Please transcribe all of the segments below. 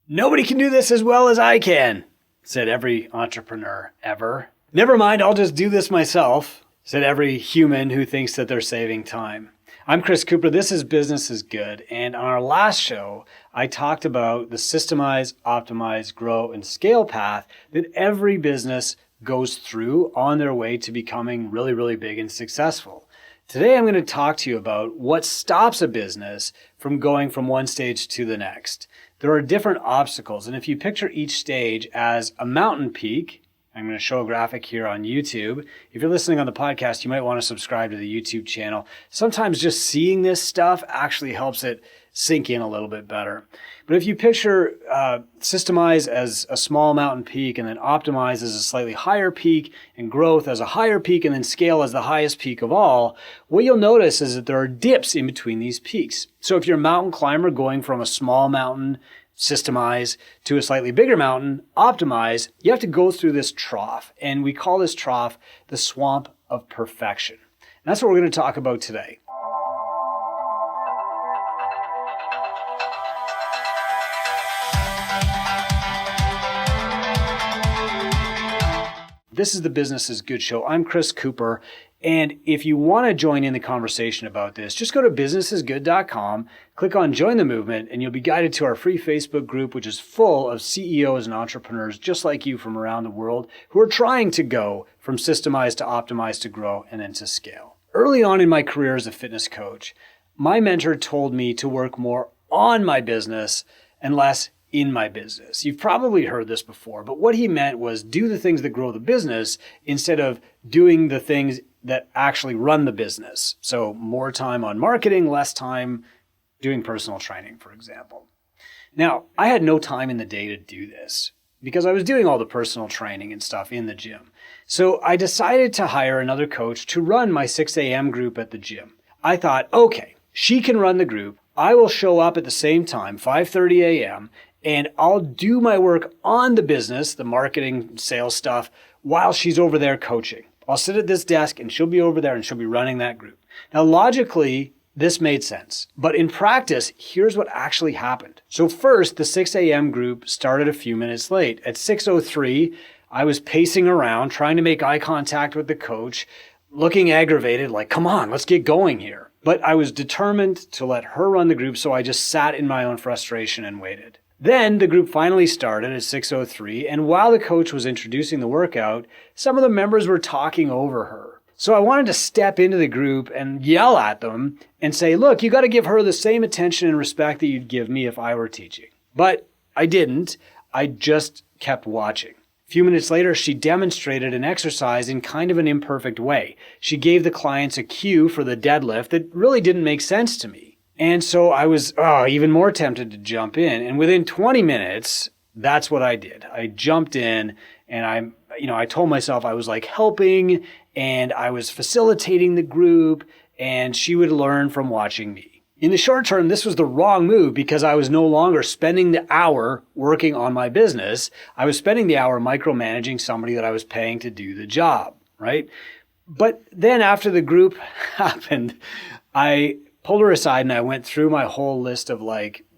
Nobody can do this as well as I can, said every entrepreneur ever. Never mind, I'll just do this myself, said every human who thinks that they're saving time. I'm Chris Cooper, this is Business is Good, and on our last show, I talked about the systemize, optimize, grow, and scale path that every business goes through on their way to becoming really, really big and successful. Today, I'm going to talk to you about what stops a business from going from one stage to the next. There are different obstacles, and if you picture each stage as a mountain peak, I'm going to show a graphic here on YouTube. If you're listening on the podcast, you might want to subscribe to the YouTube channel. Sometimes just seeing this stuff actually helps it sink in a little bit better. But if you picture systemize as a small mountain peak, and then optimize as a slightly higher peak, and growth as a higher peak, and then scale as the highest peak of all, what you'll notice is that there are dips in between these peaks. So if you're a mountain climber going from a small mountain, systemize, to a slightly bigger mountain, optimize, you have to go through this trough. And we call this trough the swamp of perfection. And that's what we're going to talk about today. This is the Business is Good show. I'm Chris Cooper. And if you want to join in the conversation about this, just go to businessisgood.com, click on Join the Movement, and you'll be guided to our free Facebook group, which is full of CEOs and entrepreneurs just like you from around the world who are trying to go from systemize to optimize to grow and then to scale. Early on in my career as a fitness coach, my mentor told me to work more on my business and less in my business. You've probably heard this before, but what he meant was do the things that grow the business instead of doing the things that actually run the business. So more time on marketing, less time doing personal training, for example. Now, I had no time in the day to do this because I was doing all the personal training and stuff in the gym. So I decided to hire another coach to run my 6 a.m. group at the gym. I thought, okay, she can run the group. I will show up at the same time, 5:30 a.m., and I'll do my work on the business, the marketing, sales stuff, while she's over there coaching. I'll sit at this desk and she'll be over there and she'll be running that group. Now, logically, this made sense. But in practice, here's what actually happened. So first, the 6 a.m. group started a few minutes late. At 6:03, I was pacing around, trying to make eye contact with the coach, looking aggravated, like, come on, let's get going here. But I was determined to let her run the group, so I just sat in my own frustration and waited. Then the group finally started at 6:03, and while the coach was introducing the workout, some of the members were talking over her. So I wanted to step into the group and yell at them and say, look, you got to give her the same attention and respect that you'd give me if I were teaching. But I didn't. I just kept watching. A few minutes later, she demonstrated an exercise in kind of an imperfect way. She gave the clients a cue for the deadlift that really didn't make sense to me. And so I was even more tempted to jump in. And within 20 minutes, that's what I did. I jumped in and I told myself I was like helping and I was facilitating the group and she would learn from watching me. In the short term, this was the wrong move because I was no longer spending the hour working on my business. I was spending the hour micromanaging somebody that I was paying to do the job, right? But then after the group happened, I pulled her aside and I went through my whole list of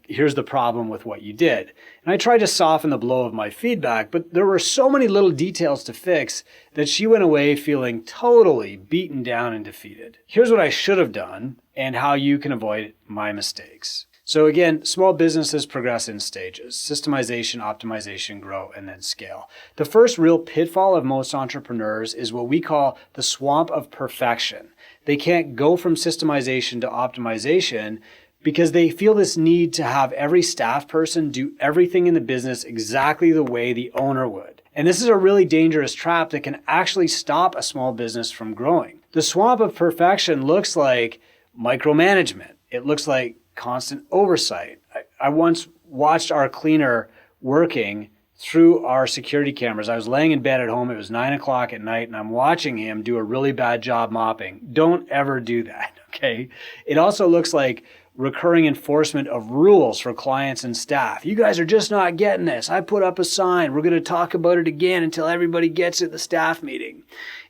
here's the problem with what you did. And I tried to soften the blow of my feedback, but there were so many little details to fix that she went away feeling totally beaten down and defeated. Here's what I should have done and how you can avoid my mistakes. So again, small businesses progress in stages: systemization, optimization, grow, and then scale. The first real pitfall of most entrepreneurs is what we call the swamp of perfection. They can't go from systemization to optimization because they feel this need to have every staff person do everything in the business exactly the way the owner would. And this is a really dangerous trap that can actually stop a small business from growing. The swamp of perfection looks like micromanagement. It looks like constant oversight. I once watched our cleaner working through our security cameras. I was laying in bed at home. It was 9 o'clock at night and I'm watching him do a really bad job mopping. Don't ever do that, okay? It also looks like recurring enforcement of rules for clients and staff. You guys are just not getting this. I put up a sign. We're going to talk about it again until everybody gets it at the staff meeting.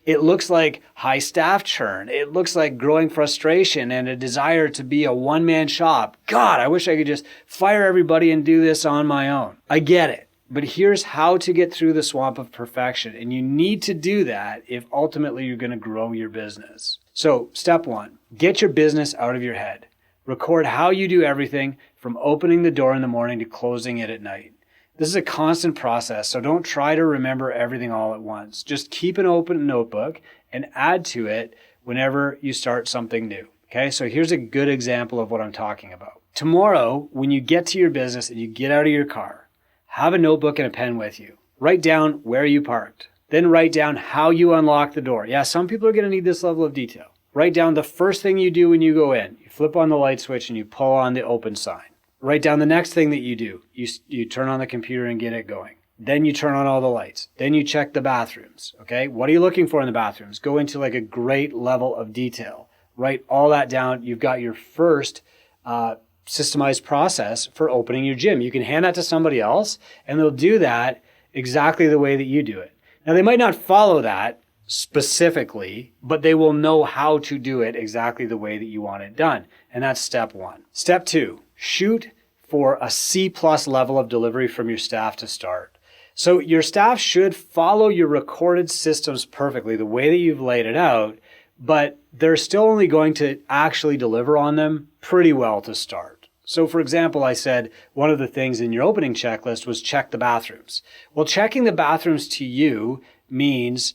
It looks like high staff churn. It looks like growing frustration and a desire to be a one-man shop. God, I wish I could just fire everybody and do this on my own. I get it. But here's how to get through the swamp of perfection. And you need to do that if ultimately you're going to grow your business. So step 1, get your business out of your head. Record how you do everything from opening the door in the morning to closing it at night. This is a constant process, so don't try to remember everything all at once. Just keep an open notebook and add to it whenever you start something new. Okay, so here's a good example of what I'm talking about. Tomorrow, when you get to your business and you get out of your car, have a notebook and a pen with you. Write down where you parked. Then write down how you unlock the door. Yeah, some people are going to need this level of detail. Write down the first thing you do when you go in. You flip on the light switch and you pull on the open sign. Write down the next thing that you do. You turn on the computer and get it going. Then you turn on all the lights. Then you check the bathrooms. Okay, what are you looking for in the bathrooms? Go into like a great level of detail. Write all that down. You've got your first systemized process for opening your gym. You can hand that to somebody else and they'll do that exactly the way that you do it. Now, they might not follow that specifically, but they will know how to do it exactly the way that you want it done. And that's step 1. Step 2, shoot for a C+ level of delivery from your staff to start. So your staff should follow your recorded systems perfectly, the way that you've laid it out, but they're still only going to actually deliver on them pretty well to start. So for example, I said one of the things in your opening checklist was check the bathrooms. Well, checking the bathrooms to you means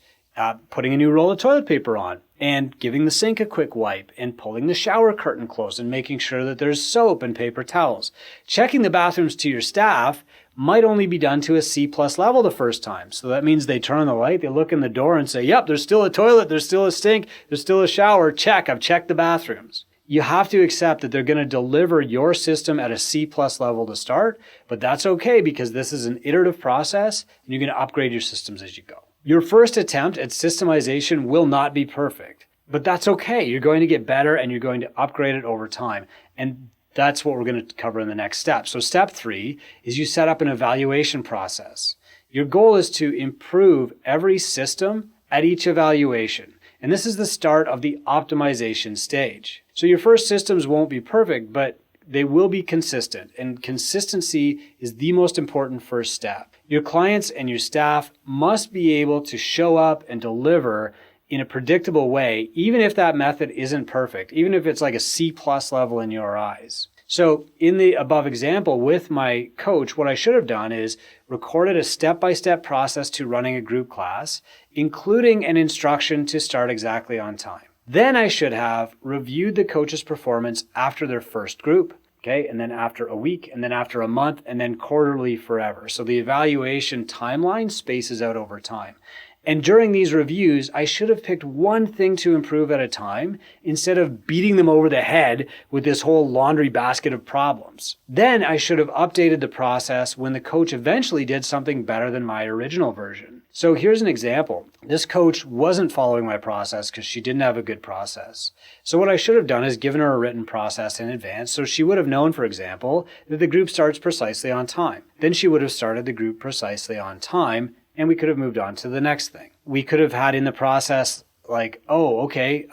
putting a new roll of toilet paper on and giving the sink a quick wipe and pulling the shower curtain closed and making sure that there's soap and paper towels. Checking the bathrooms to your staff might only be done to a C+ level the first time. So that means they turn on the light, they look in the door and say, yep, there's still a toilet, there's still a sink, there's still a shower. Check, I've checked the bathrooms. You have to accept that they're going to deliver your system at a C+ level to start, but that's okay because this is an iterative process and you're going to upgrade your systems as you go. Your first attempt at systemization will not be perfect, but that's okay. You're going to get better and you're going to upgrade it over time. And that's what we're going to cover in the next step. So step 3 is you set up an evaluation process. Your goal is to improve every system at each evaluation. And this is the start of the optimization stage. So your first systems won't be perfect, but they will be consistent. And consistency is the most important first step. Your clients and your staff must be able to show up and deliver in a predictable way, even if that method isn't perfect, even if it's like a C+ level in your eyes. So in the above example with my coach, what I should have done is recorded a step-by-step process to running a group class, including an instruction to start exactly on time. Then I should have reviewed the coach's performance after their first group, okay, and then after a week, and then after a month, and then quarterly forever. So the evaluation timeline spaces out over time. And during these reviews, I should have picked one thing to improve at a time instead of beating them over the head with this whole laundry basket of problems. Then I should have updated the process when the coach eventually did something better than my original version. So here's an example. This coach wasn't following my process because she didn't have a good process. So what I should have done is given her a written process in advance so she would have known, for example, that the group starts precisely on time. Then she would have started the group precisely on time and we could have moved on to the next thing. We could have had in the process like, oh, okay,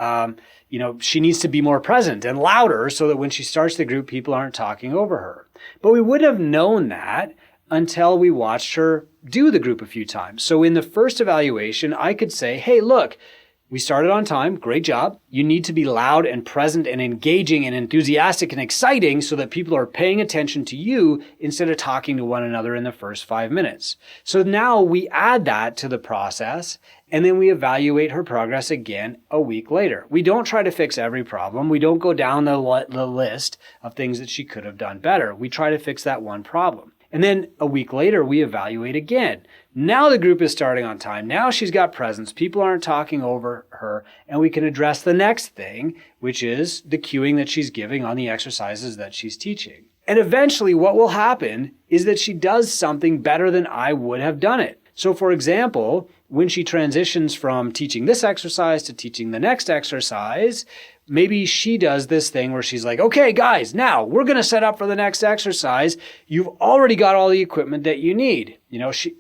she needs to be more present and louder so that when she starts the group, people aren't talking over her. But we would have known that until we watched her do the group a few times. So in the first evaluation, I could say, hey, look, we started on time. Great job. You need to be loud and present and engaging and enthusiastic and exciting so that people are paying attention to you instead of talking to one another in the first 5 minutes. So now we add that to the process and then we evaluate her progress again a week later. We don't try to fix every problem. We don't go down the list of things that she could have done better. We try to fix that one problem. And then a week later, we evaluate again. Now the group is starting on time. Now she's got presence. People aren't talking over her. And we can address the next thing, which is the cueing that she's giving on the exercises that she's teaching. And eventually what will happen is that she does something better than I would have done it. So for example, when she transitions from teaching this exercise to teaching the next exercise, maybe she does this thing where she's like, okay, guys, now we're going to set up for the next exercise. You've already got all the equipment that you need.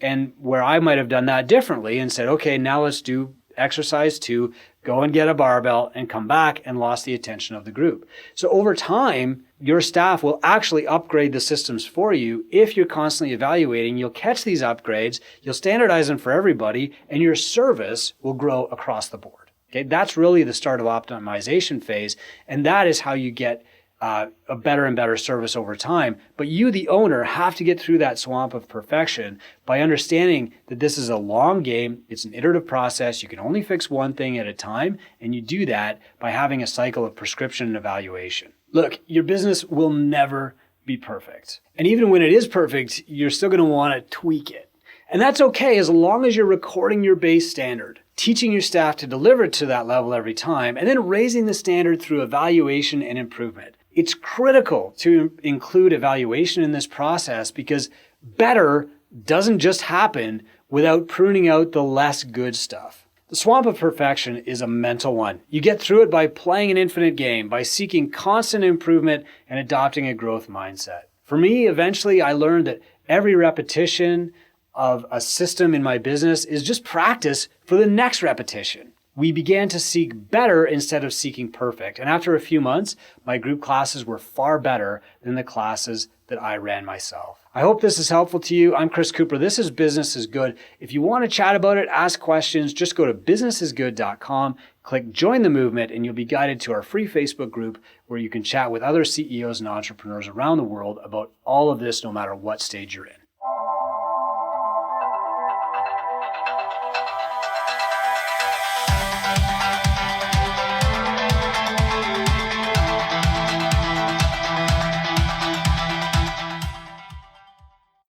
And where I might have done that differently and said, okay, now let's do exercise 2, go and get a barbell and come back, and lost the attention of the group. So over time, your staff will actually upgrade the systems for you. If you're constantly evaluating, you'll catch these upgrades, you'll standardize them for everybody, and your service will grow across the board. Okay, that's really the start of optimization phase, and that is how you get a better and better service over time. But you, the owner, have to get through that swamp of perfection by understanding that this is a long game. It's an iterative process. You can only fix one thing at a time, and you do that by having a cycle of prescription and evaluation. Look, your business will never be perfect. And even when it is perfect, you're still going to want to tweak it. And that's okay as long as you're recording your base standard, teaching your staff to deliver to that level every time, and then raising the standard through evaluation and improvement. It's critical to include evaluation in this process because better doesn't just happen without pruning out the less good stuff. The swamp of perfection is a mental one. You get through it by playing an infinite game, by seeking constant improvement and adopting a growth mindset. For me, eventually I learned that every repetition of a system in my business is just practice for the next repetition. We began to seek better instead of seeking perfect. And after a few months, my group classes were far better than the classes that I ran myself. I hope this is helpful to you. I'm Chris Cooper. This is Business is Good. If you want to chat about it, ask questions, just go to businessisgood.com, click join the movement, and you'll be guided to our free Facebook group where you can chat with other CEOs and entrepreneurs around the world about all of this, no matter what stage you're in.